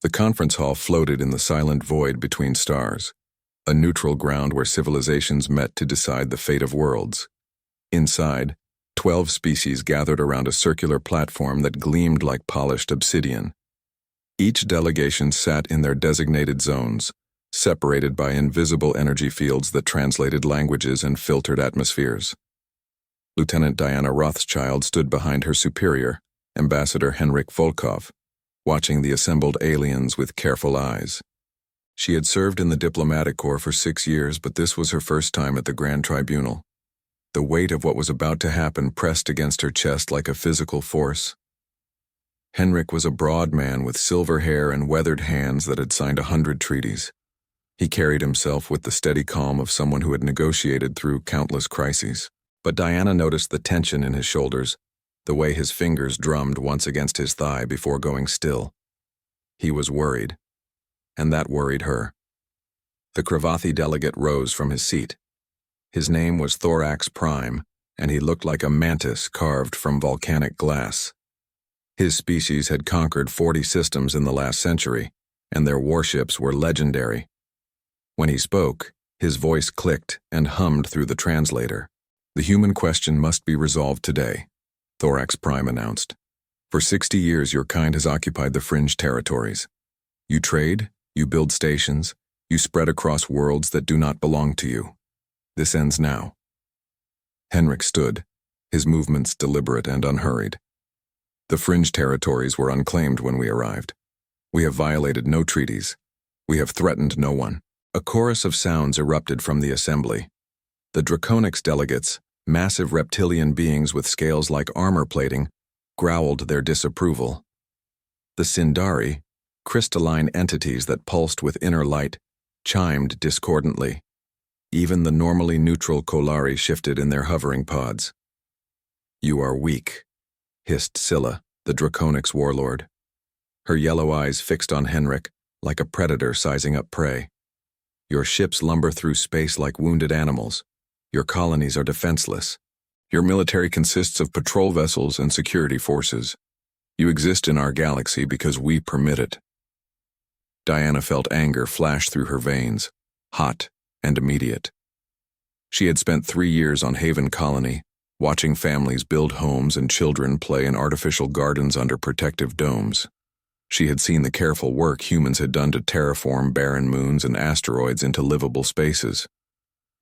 The conference hall floated in the silent void between stars, a neutral ground where civilizations met to decide the fate of worlds. Inside, 12 species gathered around a circular platform that gleamed like polished obsidian. Each delegation sat in their designated zones, separated by invisible energy fields that translated languages and filtered atmospheres. Lieutenant Diana Rothschild stood behind her superior, Ambassador Henrik Volkov, watching the assembled aliens with careful eyes. She had served in the diplomatic corps for 6 years, but this was her first time at the Grand Tribunal. The weight of what was about to happen pressed against her chest like a physical force. Henrik was a broad man with silver hair and weathered hands that had signed 100 treaties. He carried himself with the steady calm of someone who had negotiated through countless crises. But Diana noticed the tension in his shoulders, the way his fingers drummed once against his thigh before going still. He was worried, and that worried her. The Cravathi delegate rose from his seat. His name was Thorax Prime, and he looked like a mantis carved from volcanic glass. His species had conquered 40 systems in the last century, and their warships were legendary. When he spoke, his voice clicked and hummed through the translator. "The human question must be resolved today," Thorax Prime announced. "For 60 years your kind has occupied the fringe territories. You trade, you build stations, you spread across worlds that do not belong to you. This ends now." Henrik stood, his movements deliberate and unhurried. "The fringe territories were unclaimed when we arrived. We have violated no treaties. We have threatened no one." A chorus of sounds erupted from the assembly. The Draconics delegates, massive reptilian beings with scales like armor plating, growled their disapproval. The Sindari, crystalline entities that pulsed with inner light, chimed discordantly. Even the normally neutral Kolari shifted in their hovering pods. "You are weak," hissed Scylla, the Draconics warlord. Her yellow eyes fixed on Henrik, like a predator sizing up prey. "Your ships lumber through space like wounded animals. Your colonies are defenseless. Your military consists of patrol vessels and security forces. You exist in our galaxy because we permit it." Diana felt anger flash through her veins, hot and immediate. She had spent 3 years on Haven Colony, watching families build homes and children play in artificial gardens under protective domes. She had seen the careful work humans had done to terraform barren moons and asteroids into livable spaces.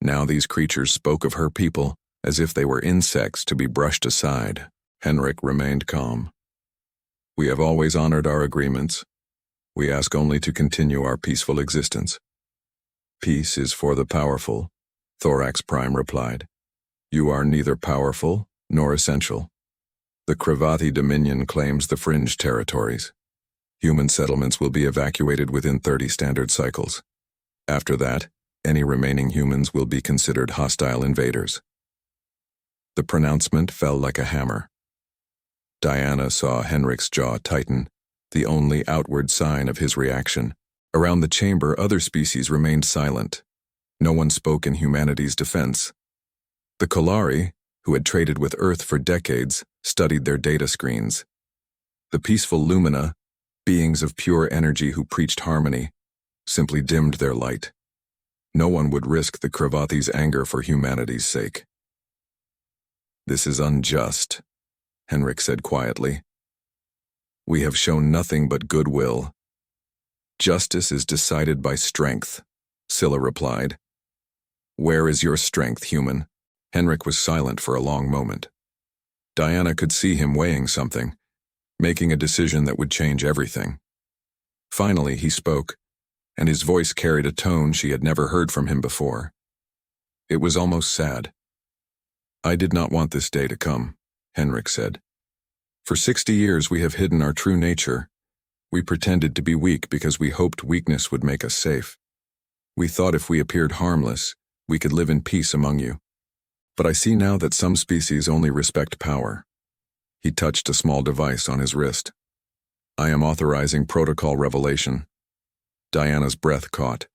Now these creatures spoke of her people as if they were insects to be brushed aside. Henrik remained calm. "We have always honored our agreements. We ask only to continue our peaceful existence." "Peace is for the powerful," Thorax Prime replied. "You are neither powerful nor essential. The Cravathi Dominion claims the fringe territories. Human settlements will be evacuated within 30 standard cycles. After that, any remaining humans will be considered hostile invaders." The pronouncement fell like a hammer. Diana saw Henrik's jaw tighten, the only outward sign of his reaction. Around the chamber, other species remained silent. No one spoke in humanity's defense. The Kolari, who had traded with Earth for decades, studied their data screens. The peaceful Lumina, beings of pure energy who preached harmony, simply dimmed their light. No one would risk the Cravathi's anger for humanity's sake. "This is unjust," Henrik said quietly. "We have shown nothing but goodwill." "Justice is decided by strength," Scylla replied. "Where is your strength, human?" Henrik was silent for a long moment. Diana could see him weighing something, making a decision that would change everything. Finally, he spoke, and his voice carried a tone she had never heard from him before. It was almost sad. "I did not want this day to come," Henrik said. "For 60 years we have hidden our true nature. We pretended to be weak because we hoped weakness would make us safe. We thought if we appeared harmless, we could live in peace among you. But I see now that some species only respect power." He touched a small device on his wrist. "I am authorizing protocol revelation." Diana's breath caught.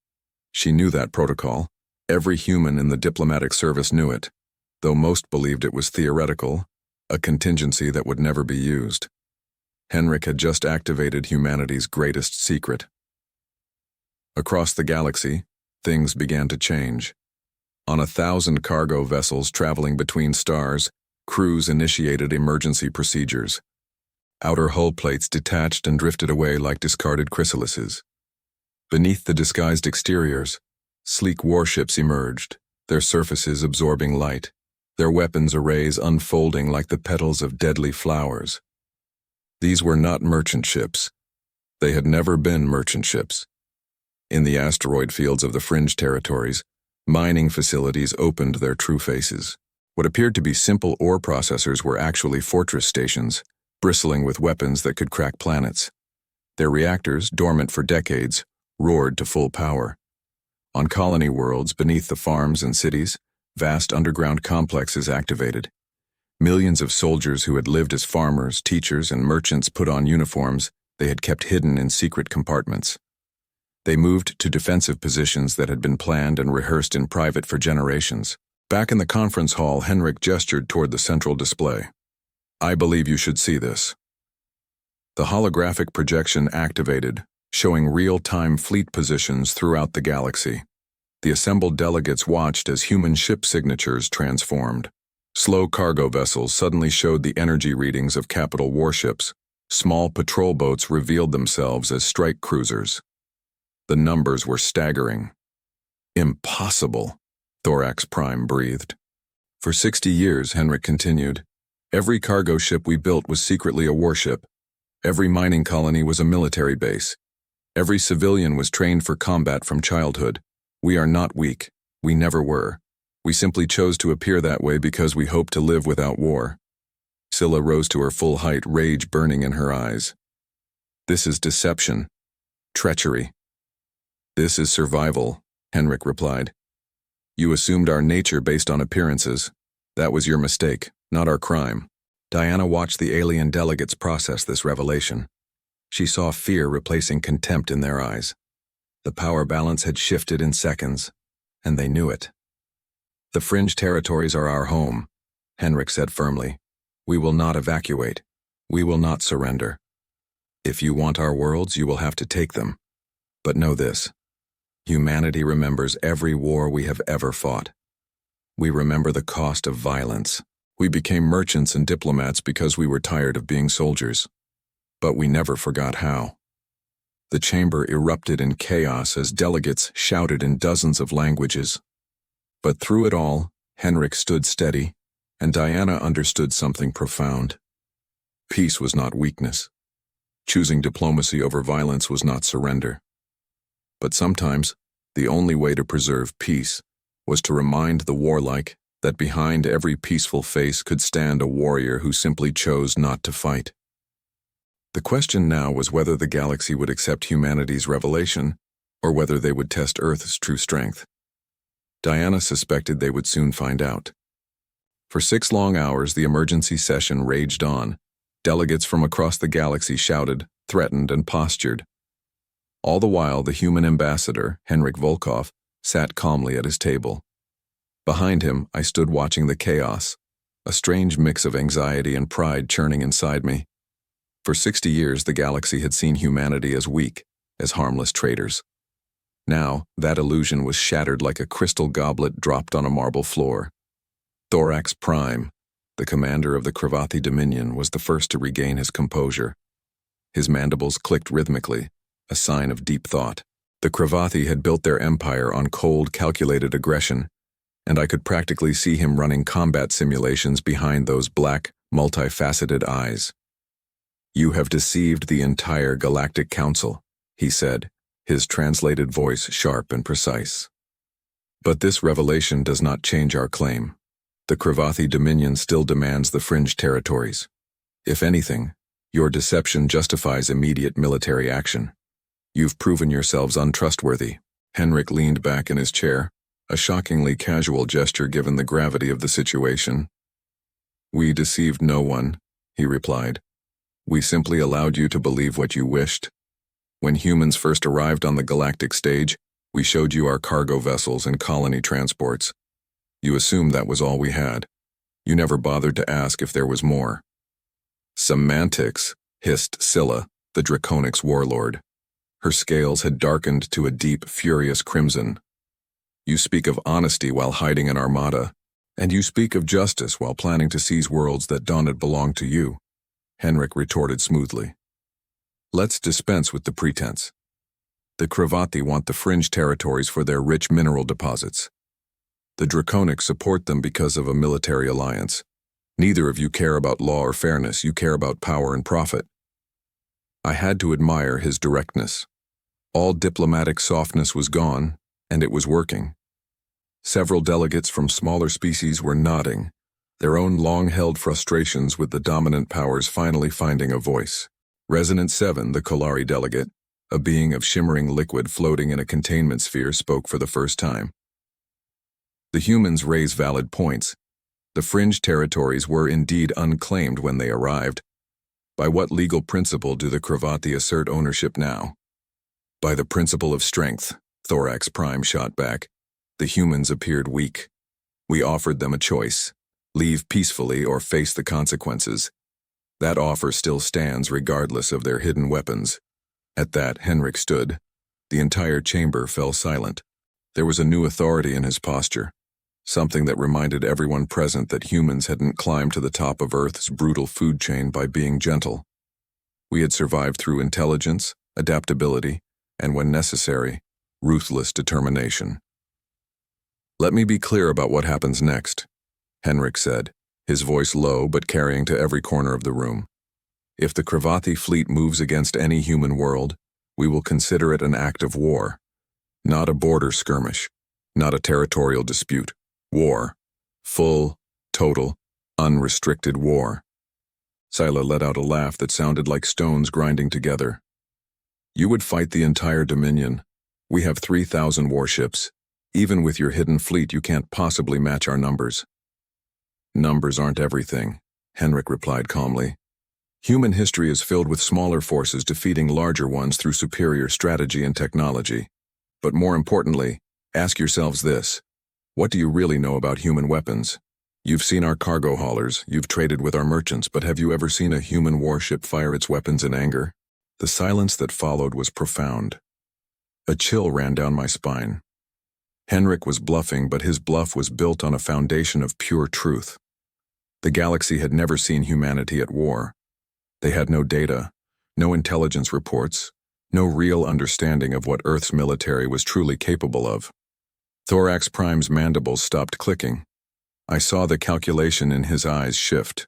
She knew that protocol. Every human in the diplomatic service knew it, though most believed it was theoretical, a contingency that would never be used. Henrik had just activated humanity's greatest secret. Across the galaxy, things began to change. On 1,000 cargo vessels traveling between stars, crews initiated emergency procedures. Outer hull plates detached and drifted away like discarded chrysalises. Beneath the disguised exteriors, sleek warships emerged, their surfaces absorbing light, their weapons arrays unfolding like the petals of deadly flowers. These were not merchant ships. They had never been merchant ships. In the asteroid fields of the fringe territories, mining facilities opened their true faces. What appeared to be simple ore processors were actually fortress stations, bristling with weapons that could crack planets. Their reactors, dormant for decades, roared to full power. On colony worlds beneath the farms and cities, vast underground complexes activated. Millions of soldiers who had lived as farmers, teachers, and merchants put on uniforms they had kept hidden in secret compartments. They moved to defensive positions that had been planned and rehearsed in private for generations. Back in the conference hall, Henrik gestured toward the central display. "I believe you should see this." The holographic projection activated, showing real-time fleet positions throughout the galaxy. The assembled delegates watched as human ship signatures transformed. Slow cargo vessels suddenly showed the energy readings of capital warships. Small patrol boats revealed themselves as strike cruisers. The numbers were staggering. "Impossible," Thorax Prime breathed. "For 60 years, Henrik continued, every cargo ship we built was secretly a warship. Every mining colony was a military base. Every civilian was trained for combat from childhood. We are not weak. We never were. We simply chose to appear that way because we hoped to live without war." Scylla rose to her full height, rage burning in her eyes. "This is deception. Treachery." "This is survival," Henrik replied. "You assumed our nature based on appearances. That was your mistake, not our crime." Diana watched the alien delegates process this revelation. She saw fear replacing contempt in their eyes. The power balance had shifted in seconds, and they knew it. "The fringe territories are our home," Henrik said firmly. "We will not evacuate. We will not surrender. If you want our worlds, you will have to take them. But know this: humanity remembers every war we have ever fought. We remember the cost of violence. We became merchants and diplomats because we were tired of being soldiers. But we never forgot how." The chamber erupted in chaos as delegates shouted in dozens of languages. But through it all, Henrik stood steady, and Diana understood something profound. Peace was not weakness. Choosing diplomacy over violence was not surrender. But sometimes, the only way to preserve peace was to remind the warlike that behind every peaceful face could stand a warrior who simply chose not to fight. The question now was whether the galaxy would accept humanity's revelation, or whether they would test Earth's true strength. Diana suspected they would soon find out. For 6 long hours, the emergency session raged on. Delegates from across the galaxy shouted, threatened, and postured. All the while, the human ambassador, Henrik Volkov, sat calmly at his table. Behind him, I stood watching the chaos, a strange mix of anxiety and pride churning inside me. For 60 years, the galaxy had seen humanity as weak, as harmless traitors. Now, that illusion was shattered like a crystal goblet dropped on a marble floor. Thorax Prime, the commander of the Cravathi Dominion, was the first to regain his composure. His mandibles clicked rhythmically, a sign of deep thought. The Cravathi had built their empire on cold, calculated aggression, and I could practically see him running combat simulations behind those black, multifaceted eyes. "You have deceived the entire Galactic Council," he said, his translated voice sharp and precise. "But this revelation does not change our claim. The Cravathi Dominion still demands the fringe territories. If anything, your deception justifies immediate military action. You've proven yourselves untrustworthy." Henrik leaned back in his chair, a shockingly casual gesture given the gravity of the situation. "We deceived no one," he replied. "We simply allowed you to believe what you wished. When humans first arrived on the galactic stage, we showed you our cargo vessels and colony transports. You assumed that was all we had. You never bothered to ask if there was more." "Semantics," hissed Scylla, the Draconic's warlord. Her scales had darkened to a deep, furious crimson. You speak of honesty while hiding an armada, and you speak of justice while planning to seize worlds that don't belong to you, Henrik retorted smoothly. Let's dispense with the pretense. The Crivati want the fringe territories for their rich mineral deposits. The Draconics support them because of a military alliance. Neither of you care about law or fairness, you care about power and profit. I had to admire his directness. All diplomatic softness was gone, and it was working. Several delegates from smaller species were nodding, their own long-held frustrations with the dominant powers finally finding a voice. Resonant 7, the Kolari delegate, a being of shimmering liquid floating in a containment sphere, spoke for the first time. The humans raise valid points. The fringe territories were indeed unclaimed when they arrived. By what legal principle do the Crivati assert ownership now? By the principle of strength, Thorax Prime shot back. The humans appeared weak. We offered them a choice: leave peacefully or face the consequences. That offer still stands regardless of their hidden weapons. At that, Henrik stood. The entire chamber fell silent. There was a new authority in his posture, something that reminded everyone present that humans hadn't climbed to the top of Earth's brutal food chain by being gentle. We had survived through intelligence, adaptability, and when necessary, ruthless determination. Let me be clear about what happens next, Henrik said, his voice low but carrying to every corner of the room. If the Crivati fleet moves against any human world, we will consider it an act of war. Not a border skirmish, not a territorial dispute. War. Full, total, unrestricted war. Scylla let out a laugh that sounded like stones grinding together. You would fight the entire Dominion. We have 3,000 warships. Even with your hidden fleet, you can't possibly match our numbers. Numbers aren't everything, Henrik replied calmly. Human history is filled with smaller forces defeating larger ones through superior strategy and technology. But more importantly, ask yourselves this: what do you really know about human weapons? You've seen our cargo haulers, you've traded with our merchants, but have you ever seen a human warship fire its weapons in anger? The silence that followed was profound. A chill ran down my spine. Henrik was bluffing, but his bluff was built on a foundation of pure truth. The galaxy had never seen humanity at war. They had no data, no intelligence reports, no real understanding of what Earth's military was truly capable of. Thorax Prime's mandibles stopped clicking. I saw the calculation in his eyes shift.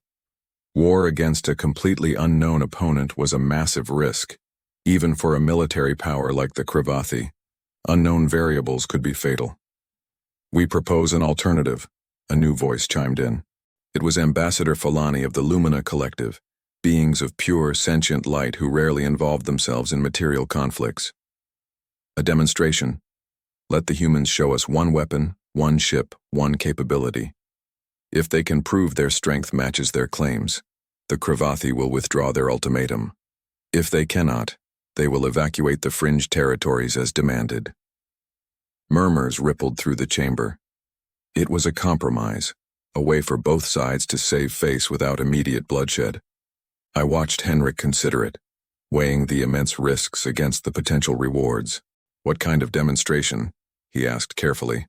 War against a completely unknown opponent was a massive risk, even for a military power like the Crivati. Unknown variables could be fatal. We propose an alternative, a new voice chimed in. It was Ambassador Falani of the Lumina Collective, beings of pure, sentient light who rarely involved themselves in material conflicts. A demonstration. Let the humans show us one weapon, one ship, one capability. If they can prove their strength matches their claims, the Crivati will withdraw their ultimatum. If they cannot, they will evacuate the fringe territories as demanded. Murmurs rippled through the chamber. It was a compromise, a way for both sides to save face without immediate bloodshed. I watched Henrik consider it, weighing the immense risks against the potential rewards. What kind of demonstration? He asked carefully.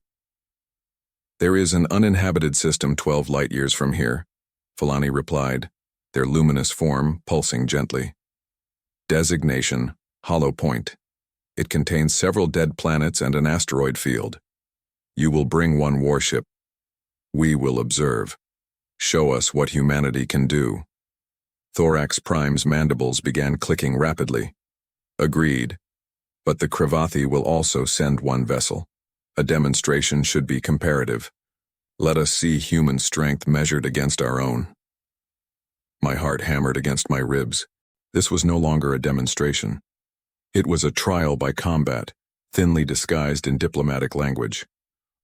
There is an uninhabited system 12 light-years from here, Falani replied, their luminous form pulsing gently. Designation, Hollow Point. It contains several dead planets and an asteroid field. You will bring one warship. We will observe. Show us what humanity can do. Thorax Prime's mandibles began clicking rapidly. Agreed. But the Crivati will also send one vessel. A demonstration should be comparative. Let us see human strength measured against our own. My heart hammered against my ribs. This was no longer a demonstration. It was a trial by combat, thinly disguised in diplomatic language.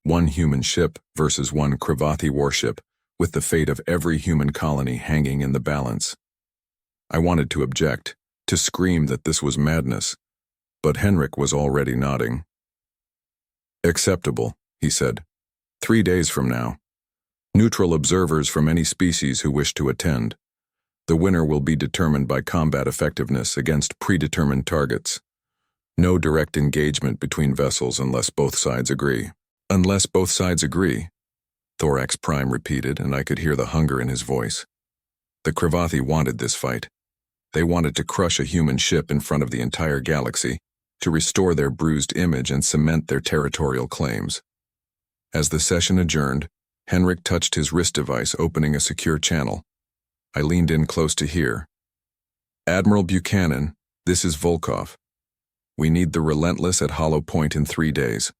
One human ship versus one Crivati warship, with the fate of every human colony hanging in the balance. I wanted to object, to scream that this was madness, but Henrik was already nodding. Acceptable, he said. 3 days from now. Neutral observers from any species who wish to attend. The winner will be determined by combat effectiveness against predetermined targets. No direct engagement between vessels unless both sides agree. Unless both sides agree, Thorax Prime repeated, and I could hear the hunger in his voice. The Cravathi wanted this fight. They wanted to crush a human ship in front of the entire galaxy, to restore their bruised image and cement their territorial claims. As the session adjourned, Henrik touched his wrist device, opening a secure channel. I leaned in close to hear. Admiral Buchanan, this is Volkov. We need the Relentless at Hollow Point in 3 days.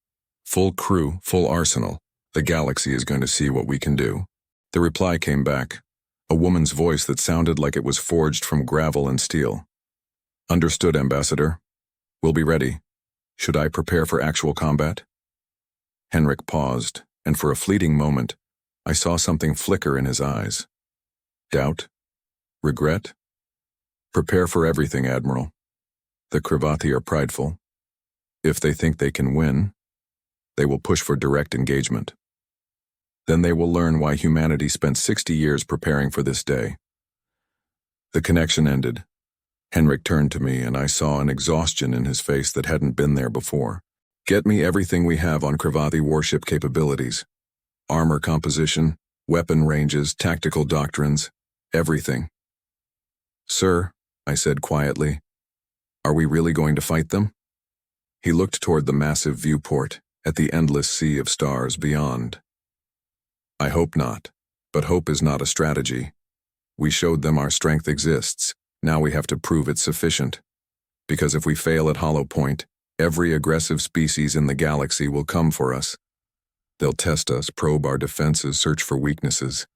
Full crew, full arsenal. The galaxy is going to see what we can do. The reply came back, a woman's voice that sounded like it was forged from gravel and steel. Understood, Ambassador. We'll be ready. Should I prepare for actual combat? Henrik paused, and for a fleeting moment, I saw something flicker in his eyes. Doubt? Regret? Prepare for everything, Admiral. The Cravathi are prideful. If they think they can win, they will push for direct engagement. Then they will learn why humanity spent 60 years preparing for this day. The connection ended. Henrik turned to me, and I saw an exhaustion in his face that hadn't been there before. Get me everything we have on Cravathi warship capabilities. Armor composition, weapon ranges, tactical doctrines, everything. Sir, I said quietly, are we really going to fight them? He looked toward the massive viewport, at the endless sea of stars beyond. I hope not, but hope is not a strategy. We showed them our strength exists. Now we have to prove it's sufficient. Because if we fail at Hollow Point, every aggressive species in the galaxy will come for us. They'll test us, probe our defenses, search for weaknesses.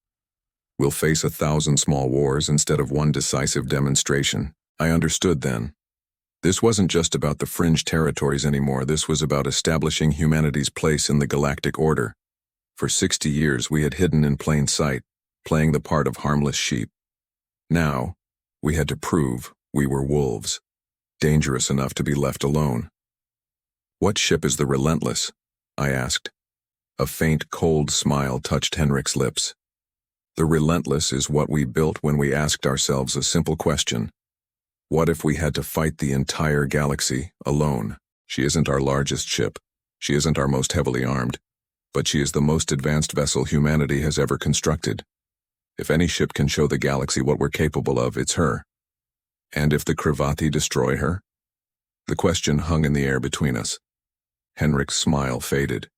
We'll face 1,000 small wars instead of one decisive demonstration. I understood then. This wasn't just about the fringe territories anymore. This was about establishing humanity's place in the galactic order. For 60 years we had hidden in plain sight, playing the part of harmless sheep. Now, we had to prove we were wolves, dangerous enough to be left alone. What ship is the Relentless? I asked. A faint, cold smile touched Henrik's lips. The Relentless is what we built when we asked ourselves a simple question. What if we had to fight the entire galaxy alone? She isn't our largest ship. She isn't our most heavily armed. But she is the most advanced vessel humanity has ever constructed. If any ship can show the galaxy what we're capable of, it's her. And if the Cravathi destroy her? The question hung in the air between us. Henrik's smile faded.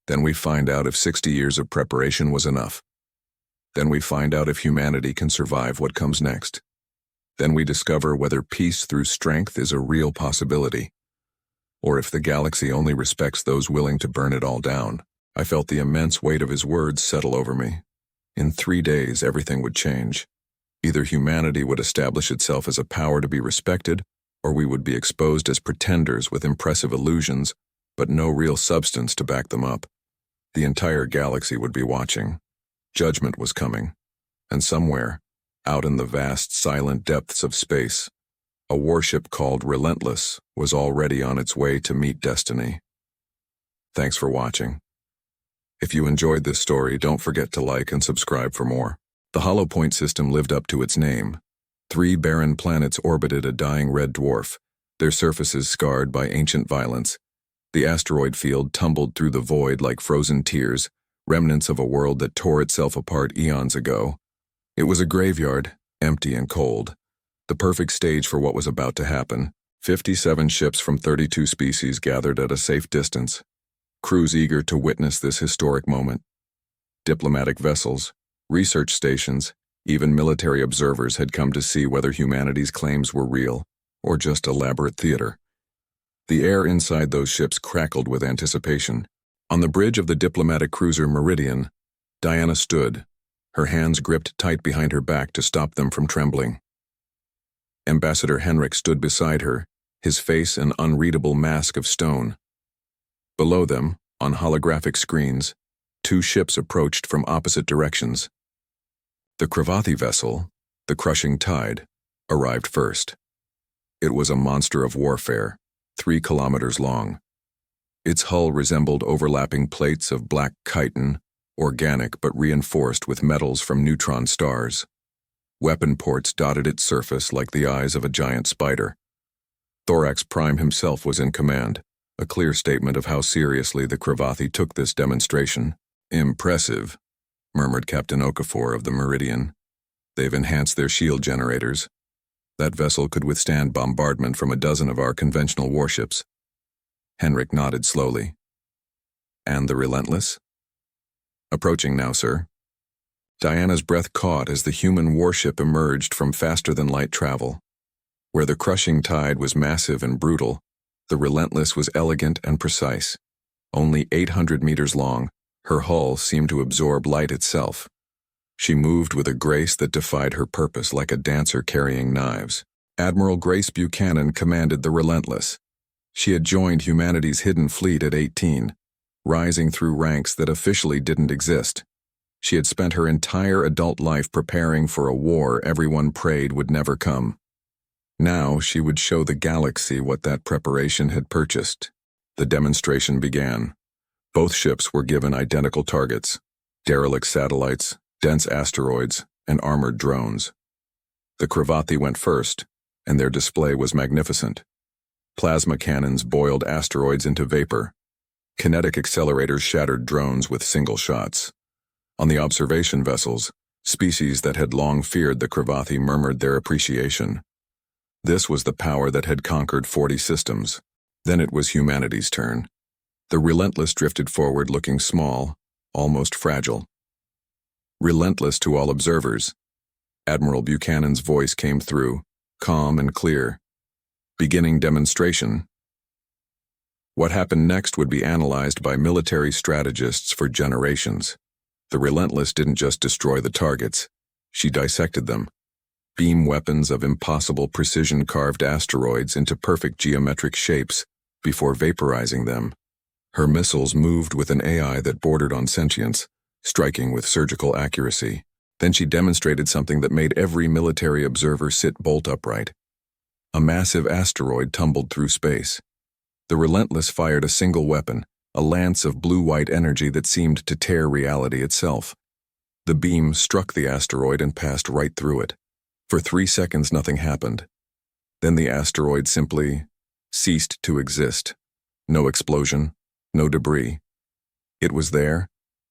Then we find out if 60 years of preparation was enough. Then we find out if humanity can survive what comes next. Then we discover whether peace through strength is a real possibility, or if the galaxy only respects those willing to burn it all down. I felt the immense weight of his words settle over me. In 3 days, everything would change. Either humanity would establish itself as a power to be respected, or we would be exposed as pretenders with impressive illusions, but no real substance to back them up. The entire galaxy would be watching. Judgment was coming. And somewhere, out in the vast, silent depths of space, a warship called Relentless was already on its way to meet destiny. Thanks for watching. If you enjoyed this story, don't forget to like and subscribe for more. The Hollow Point system lived up to its name. 3 barren planets orbited a dying red dwarf, their surfaces scarred by ancient violence. The asteroid field tumbled through the void like frozen tears, remnants of a world that tore itself apart eons ago. It was a graveyard, empty and cold. The perfect stage for what was about to happen. 57 ships from 32 species gathered at a safe distance. Crews eager to witness this historic moment. Diplomatic vessels, research stations, even military observers had come to see whether humanity's claims were real or just elaborate theater. The air inside those ships crackled with anticipation. On the bridge of the diplomatic cruiser Meridian, Diana stood, her hands gripped tight behind her back to stop them from trembling. Ambassador Henrik stood beside her, his face an unreadable mask of stone. Below them, on holographic screens, 2 ships approached from opposite directions. The Cravathi vessel, the Crushing Tide, arrived first. It was a monster of warfare, 3 kilometers long. Its hull resembled overlapping plates of black chitin, organic but reinforced with metals from neutron stars. Weapon ports dotted its surface like the eyes of a giant spider. Thorax Prime himself was in command, a clear statement of how seriously the Cravathi took this demonstration. "Impressive," murmured Captain Okafor of the Meridian. "They've enhanced their shield generators. That vessel could withstand bombardment from a dozen of our conventional warships." Henrik nodded slowly. "And the Relentless?" "Approaching now, sir." Diana's breath caught as the human warship emerged from faster-than-light travel. Where the crushing tide was massive and brutal, the Relentless was elegant and precise. Only 800 meters long, her hull seemed to absorb light itself. She moved with a grace that defied her purpose, like a dancer carrying knives. Admiral Grace Buchanan commanded the Relentless. She had joined humanity's hidden fleet at 18, rising through ranks that officially didn't exist. She had spent her entire adult life preparing for a war everyone prayed would never come. Now she would show the galaxy what that preparation had purchased. The demonstration began. Both ships were given identical targets: derelict satellites, dense asteroids, and armored drones. The Cravathi went first, and their display was magnificent. Plasma cannons boiled asteroids into vapor. Kinetic accelerators shattered drones with single shots. On the observation vessels, species that had long feared the Cravathi murmured their appreciation. This was the power that had conquered 40 systems. Then it was humanity's turn. The Relentless drifted forward, looking small, almost fragile. "Relentless to all observers." Admiral Buchanan's voice came through, calm and clear. "Beginning demonstration." What happened next would be analyzed by military strategists for generations. The Relentless didn't just destroy the targets, she dissected them. Beam weapons of impossible precision carved asteroids into perfect geometric shapes before vaporizing them. Her missiles moved with an AI that bordered on sentience, striking with surgical accuracy. Then she demonstrated something that made every military observer sit bolt upright. A massive asteroid tumbled through space. The Relentless fired a single weapon, a lance of blue-white energy that seemed to tear reality itself. The beam struck the asteroid and passed right through it. For 3 seconds nothing happened. Then the asteroid simply ceased to exist. No explosion, no debris. It was there,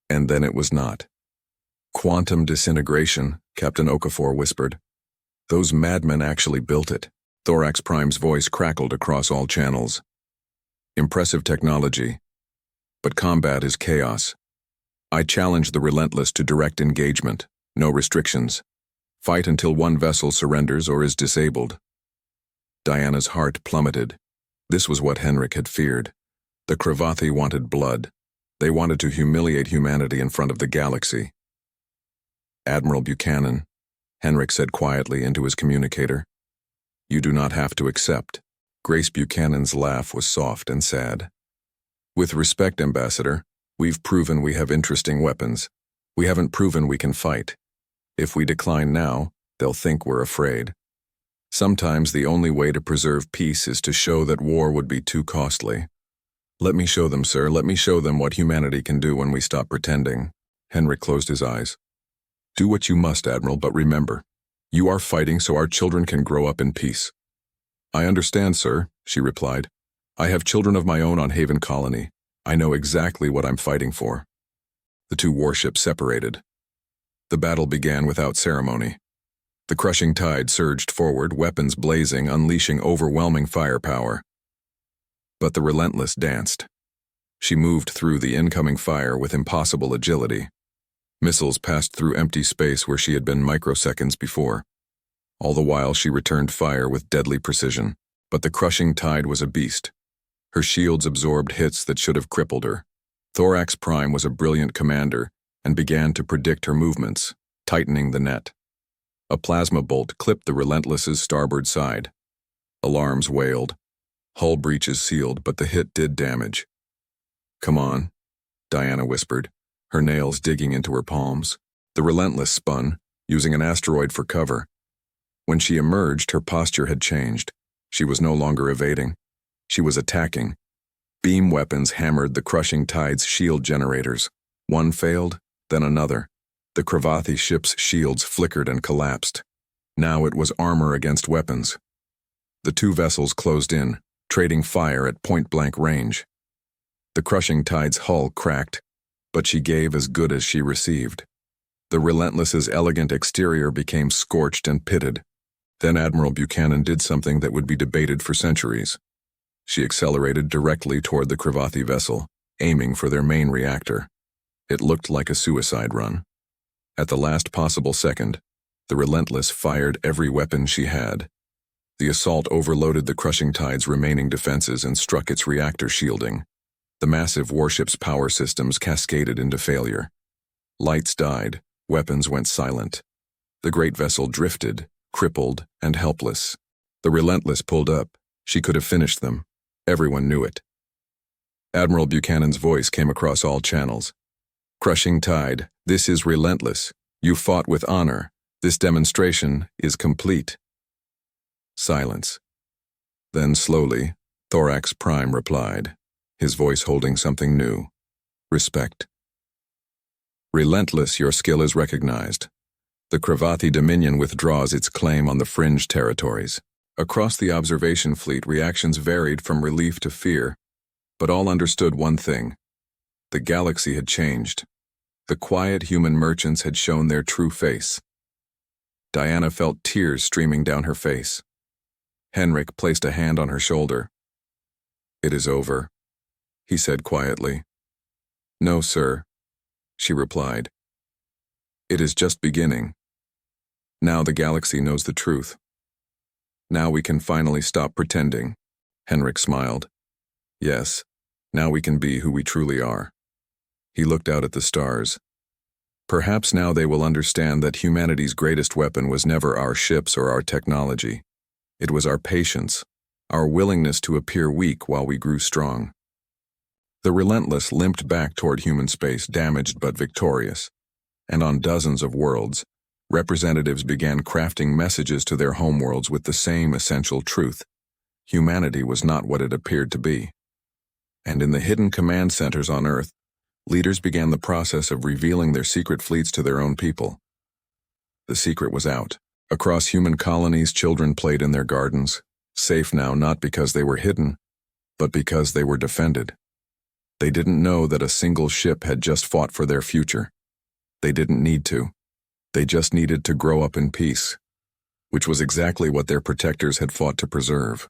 and then it was not. "Quantum disintegration," Captain Okafor whispered. "Those madmen actually built it." Thorax Prime's voice crackled across all channels. "Impressive technology. But combat is chaos. I challenge the Relentless to direct engagement, no restrictions. Fight until one vessel surrenders or is disabled." Diana's heart plummeted. This was what Henrik had feared. The Cravathi wanted blood. They wanted to humiliate humanity in front of the galaxy. "Admiral Buchanan," Henrik said quietly into his communicator, "you do not have to accept." Grace Buchanan's laugh was soft and sad. "With respect, Ambassador, we've proven we have interesting weapons. We haven't proven we can fight. If we decline now, they'll think we're afraid. Sometimes the only way to preserve peace is to show that war would be too costly." "Let me show them, sir. Let me show them what humanity can do when we stop pretending." Henrik closed his eyes. "Do what you must, Admiral, but remember, you are fighting so our children can grow up in peace." "I understand, sir," she replied. "I have children of my own on Haven Colony. I know exactly what I'm fighting for." The two warships separated. The battle began without ceremony. The crushing tide surged forward, weapons blazing, unleashing overwhelming firepower. But the Relentless danced. She moved through the incoming fire with impossible agility. Missiles passed through empty space where she had been microseconds before. All the while she returned fire with deadly precision. But the crushing tide was a beast. Her shields absorbed hits that should have crippled her. Thorax Prime was a brilliant commander and began to predict her movements, tightening the net. A plasma bolt clipped the Relentless's starboard side. Alarms wailed. Hull breaches sealed, but the hit did damage. "Come on," Diana whispered, her nails digging into her palms. The Relentless spun, using an asteroid for cover. When she emerged, her posture had changed. She was no longer evading. She was attacking. Beam weapons hammered the crushing tide's shield generators. One failed, then another. The Cravathi ship's shields flickered and collapsed. Now it was armor against weapons. The two vessels closed in, trading fire at point-blank range. The crushing tide's hull cracked, but she gave as good as she received. The Relentless's elegant exterior became scorched and pitted. Then Admiral Buchanan did something that would be debated for centuries. She accelerated directly toward the Cravathi vessel, aiming for their main reactor. It looked like a suicide run. At the last possible second, the Relentless fired every weapon she had. The assault overloaded the crushing tide's remaining defenses and struck its reactor shielding. The massive warship's power systems cascaded into failure. Lights died, weapons went silent. The great vessel drifted, crippled and helpless. The Relentless pulled up. She could have finished them. Everyone knew it. Admiral Buchanan's voice came across all channels. "Crushing tide, this is Relentless. You fought with honor. This demonstration is complete." Silence. Then slowly, Thorax Prime replied, his voice holding something new. "Respect. Relentless, your skill is recognized. The Cravathi Dominion withdraws its claim on the fringe territories." Across the observation fleet, reactions varied from relief to fear, but all understood one thing. The galaxy had changed. The quiet human merchants had shown their true face. Diana felt tears streaming down her face. Henrik placed a hand on her shoulder. "It is over," he said quietly. "No, sir," she replied. "It is just beginning. Now the galaxy knows the truth. Now we can finally stop pretending." Henrik smiled. "Yes, now we can be who we truly are." He looked out at the stars. Perhaps now they will understand that humanity's greatest weapon was never our ships or our technology. It was our patience, our willingness to appear weak while we grew strong. The Relentless limped back toward human space, damaged but victorious. And on dozens of worlds, representatives began crafting messages to their homeworlds with the same essential truth. Humanity was not what it appeared to be. And in the hidden command centers on Earth, leaders began the process of revealing their secret fleets to their own people. The secret was out. Across human colonies, children played in their gardens, safe now not because they were hidden, but because they were defended. They didn't know that a single ship had just fought for their future. They didn't need to. They just needed to grow up in peace, which was exactly what their protectors had fought to preserve.